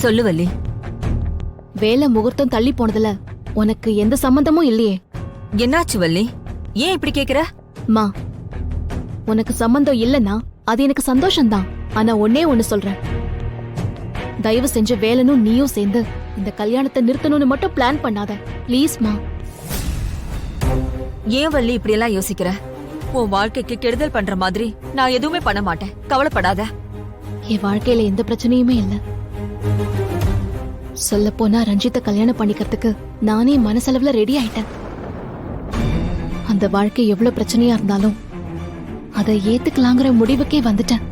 சொல்லு வள்ளி. வேலை முகூர்த்தம் தள்ளி போனதுல உனக்கு எந்த சம்பந்தமும் இல்லையே. என்னாச்சு வள்ளி? ஏன் இப்படி கேக்குற? மா, உனக்கு சம்பந்தம் இல்லனா அது எனக்கு சந்தோஷம்தான். ஆனா ஒன்னே ஒன்னு சொல்றேன், தயவு செஞ்சு வேலனும் நீயும் சேர்ந்து இந்த கல்யாணத்தை நிறுத்தணும்னு மட்டும் பிளான் பண்ணாத ப்ளீஸ் மா. ஏன் வள்ளி இப்படி எல்லாம் யோசிக்கிற? உன் வாழ்க்கைக்கு கெடுதல் பண்ற மாதிரி நான் எதுவுமே பண்ண மாட்டேன், கவலைப்படாத. என் வாழ்க்கையில எந்த பிரச்சனையுமே இல்ல. சொல்ல போனா ரஞ்சித்தை கல்யாணம் பண்ணிக்கிறதுக்கு நானே மனசளவுல ரெடி ஆயிட்டேன். அந்த வாழ்க்கை எவ்வளவு பிரச்சனையா இருந்தாலும் அதை ஏத்துக்கலாங்கிற முடிவுக்கே வந்துட்டேன்.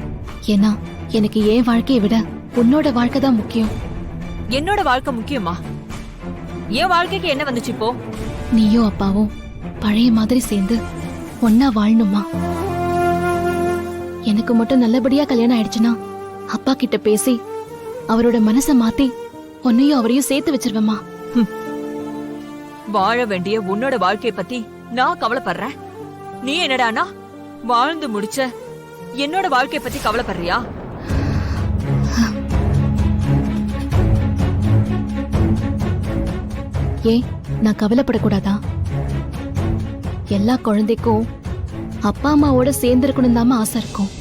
ஏன்னா எனக்கு என் வாழ்க்கையை விட உன்னோட வாழ்க்கை தான் முக்கியம். என்னோட வாழ்க்கை முக்கியமா? என் வாழ்க்கைக்கு என்ன வந்துச்சு இப்போ? நீயும் அப்பாவும் பழைய மாதிரி சேர்ந்து ஒன்னா வாழணுமா? எனக்கு மட்டும் நல்லபடியா கல்யாணம் ஆயிடுச்சுன்னா அப்பா கிட்ட பேசி அவரோட மனச மாத்தி உன்னையும் அவரையும் சேர்த்து வச்சிருவேம்மா. வாழ வேண்டிய உன்னோட வாழ்க்கைய பத்தி நான் கவலைப்படுறேன். நீ என்னடானா வாழ்ந்து முடிச்ச என்னோட வாழ்க்கைய பத்தி கவலைப்படுறியா? ஏன் நான் கவலைப்படக்கூடாதா? எல்லா குழந்தைக்கும் அப்பா அம்மாவோட சேர்ந்து இருக்கணும் தாம ஆசை இருக்கும்.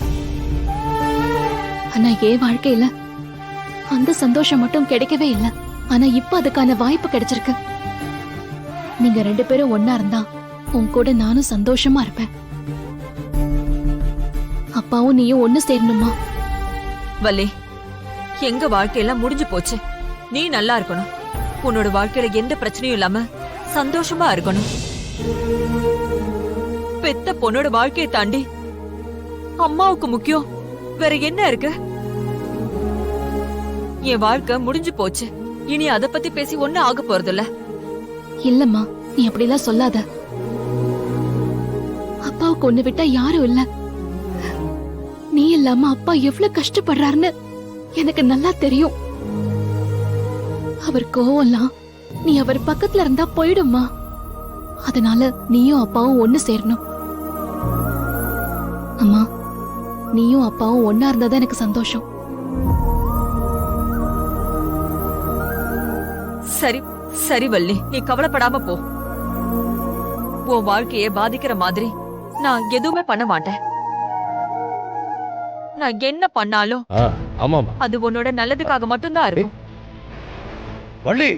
ஆனா என் வாழ்க்கையில அந்த சந்தோஷம் மட்டும் கிடைக்கவே இல்லை. ஆனா இப்ப அதுக்கான வாய்ப்பு கிடைச்சிருக்கு. நீங்க 2 பேரும் ஒன்னா இருந்தா உன் கூட நானும் சந்தோஷமா இருப்பேன். அப்பாவும் நீயும் ஒன்னு சேரணுமா? வள்ளி, எங்க வாழ்க்கையெல்லாம் முடிஞ்சு போச்சு. நீ நல்லா இருக்கணும். உன்னோட வாழ்க்கையில எந்த பிரச்சனையும் இல்லாம சந்தோஷமா இருக்கணும். பெத்த பொண்ணோட வாழ்க்கையை தாண்டி அம்மாவுக்கு முக்கியம் வேற என்ன இருக்கு? என் வாழ்க்கை முடிஞ்சு போச்சு. இனி அத பத்தி பேசி ஒண்ணு ஆக போறதில்ல. இல்லம்மா, நீ அப்படிலாம் சொல்லாத. அப்பாவுக்கு ஒண்ணு விட்டா யாரும் இல்ல. நீ இல்லாம அப்பா எவ்வளவு கஷ்டப்படுறாருன்னு எனக்கு நல்லா தெரியும். அவர் கோவம்லாம் நீ அவர் பக்கத்துல இருந்தா போயிடுமா. அதனால நீயும் அப்பாவும் ஒண்ணு சேரணும். அம்மா, நீயும் அப்பாவும் ஒன்னா இருந்தாதான் எனக்கு சந்தோஷம். சரி சரி வள்ளி, நீ கவலைப்படாம போ. உன் வாழ்க்கையை பாதிக்கிற மாதிரி நான் எதுவுமே பண்ண மாட்டேன். நான் என்ன பண்ணாலும் அது உன்னோட நல்லதுக்காக மட்டும்தான் இருக்கும். வள்ளி,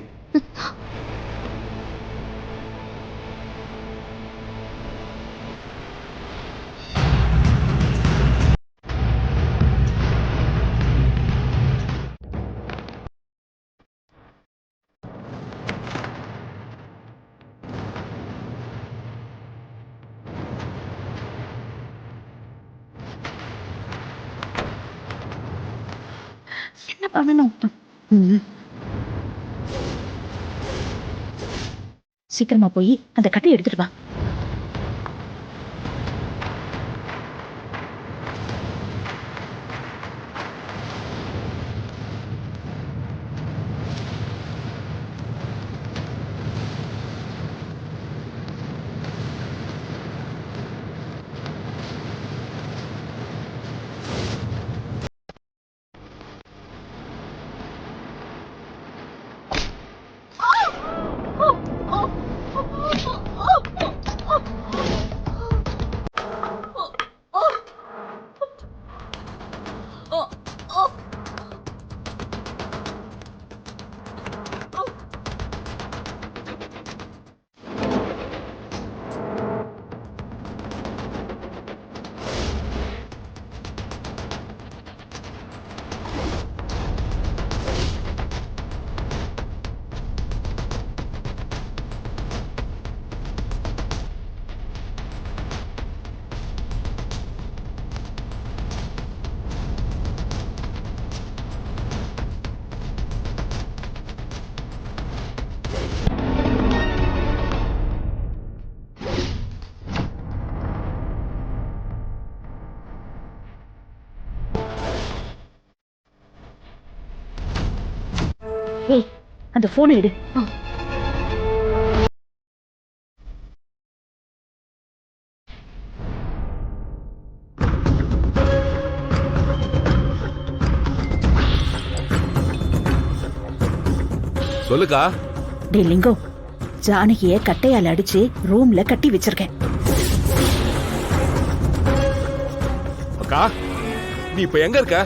என்ன பண்ணணும்? சீக்கிரமா போய் அந்த கட்டை எடுத்துட்டு வா. ஏய், அந்த போனை எடு. சொல்லுக்கா. டே லிங்கம், ஜானகிய கட்டையால அடிச்சு ரூம்ல கட்டி வச்சிருக்கேன். அக்கா, நீ இப்ப எங்க இருக்க?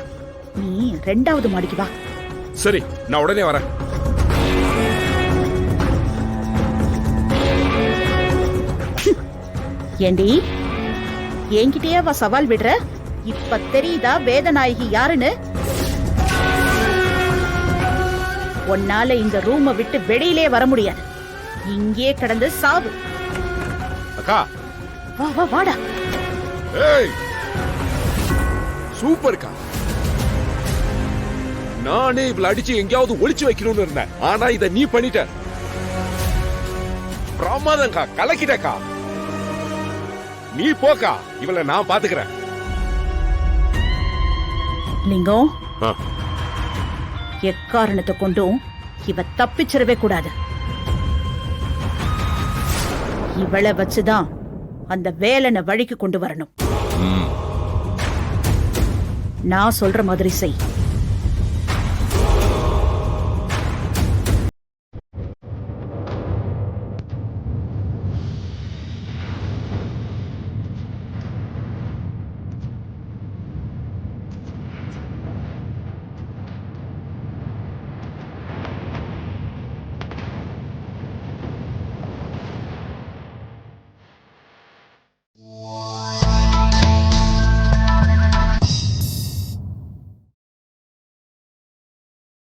நீ 2வது மாடிக்கு வா. சரி, நான் உடனே வரேன். ஏண்டி, என்கிட்டயே வா சவால் விடுற? இப்ப தெரியுதா வேதநாயகி யாருன்னு? உன்னால இந்த ரூமை விட்டு வெளியிலே வர முடியாது. இங்கே கிடந்து சாவு. அக்கா, வா வா வாடா. ஏய், சூப்பர்க்கா. நானே இவள அடிச்சு எங்கேயாவது ஒளிச்சு வைக்கணும்னு இருந்தேன். ஆனா இத நீ பண்ணிட்ட. பிரமாதம்க்கா, கலக்கிட்டக்கா. நீ போக்கா, இவளை நான் பாத்துக்கிறேன். லிங்கம், ஆ. எக்காரணத்தை கொண்டும் இவ தப்பிச்சிடவே கூடாது. இவளை வச்சுதான் அந்த வேலனை வழிக்கு கொண்டு வரணும். நான் சொல்ற மாதிரி செய்.